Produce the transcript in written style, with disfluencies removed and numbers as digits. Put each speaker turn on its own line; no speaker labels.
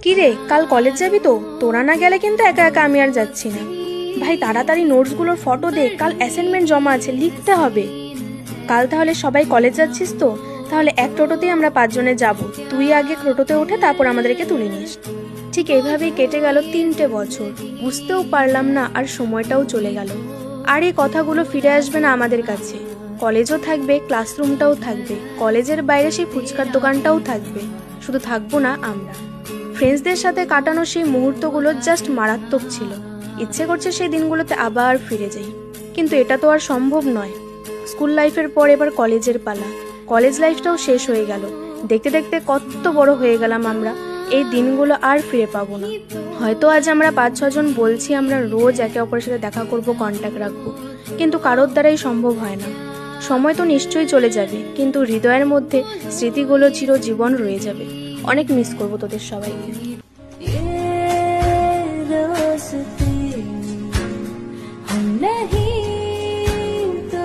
কি রে, কাল কলেজ যাবি তো? তোরা না গেলে কিন্তু একা একা আমি আর যাচ্ছি না। ভাই তাড়াতাড়ি নোটসগুলোর ফটো দে, কাল অ্যাসাইনমেন্ট জমা আছে, লিখতে হবে। কাল তাহলে সবাই কলেজ যাচ্ছিস তো? তাহলে এক টোটোতেই আমরা 5 জনে যাব। তুই আগে টোটোতে উঠে তারপর আমাদেরকে তুলে নিস। ঠিক এইভাবেই কেটে গেল 3টে বছর। বুঝতেও পারলাম না আর সময়টাও চলে গেল। আর এই কথাগুলো ফিরে আসবে না আমাদের কাছে। কলেজও থাকবে, ক্লাসরুমটাও থাকবে, কলেজের বাইরে সেই ফুচকার দোকানটাও থাকবে। শুধু থাকবো না আমরা। ফ্রেন্ডসদের সাথে কাটানো সেই মুহূর্তগুলো জাস্ট মারাত্মক ছিল। ইচ্ছে করছে সেই দিনগুলোতে আবার ফিরে যাই, কিন্তু এটা তো আর সম্ভব নয়। স্কুল লাইফের পর এবার কলেজের পালা। কলেজ লাইফটাও শেষ হয়ে গেল। দেখতে দেখতে কত বড় হয়ে গেলাম আমরা। এই দিনগুলো আর ফিরে পাবো না। হয়তো আজ আমরা 5-6 জন বলছি আমরা রোজ একে অপরের সাথে দেখা করব, কন্ট্যাক্ট রাখবো, কিন্তু কারোর দ্বারাই সম্ভব হয় না। সময় তো নিশ্চয়ই চলে যাবে, কিন্তু হৃদয়ের মধ্যে স্মৃতিগুলো চিরজীবন রয়ে যাবে। অনেক মিস করবো তোদের সবাইকে।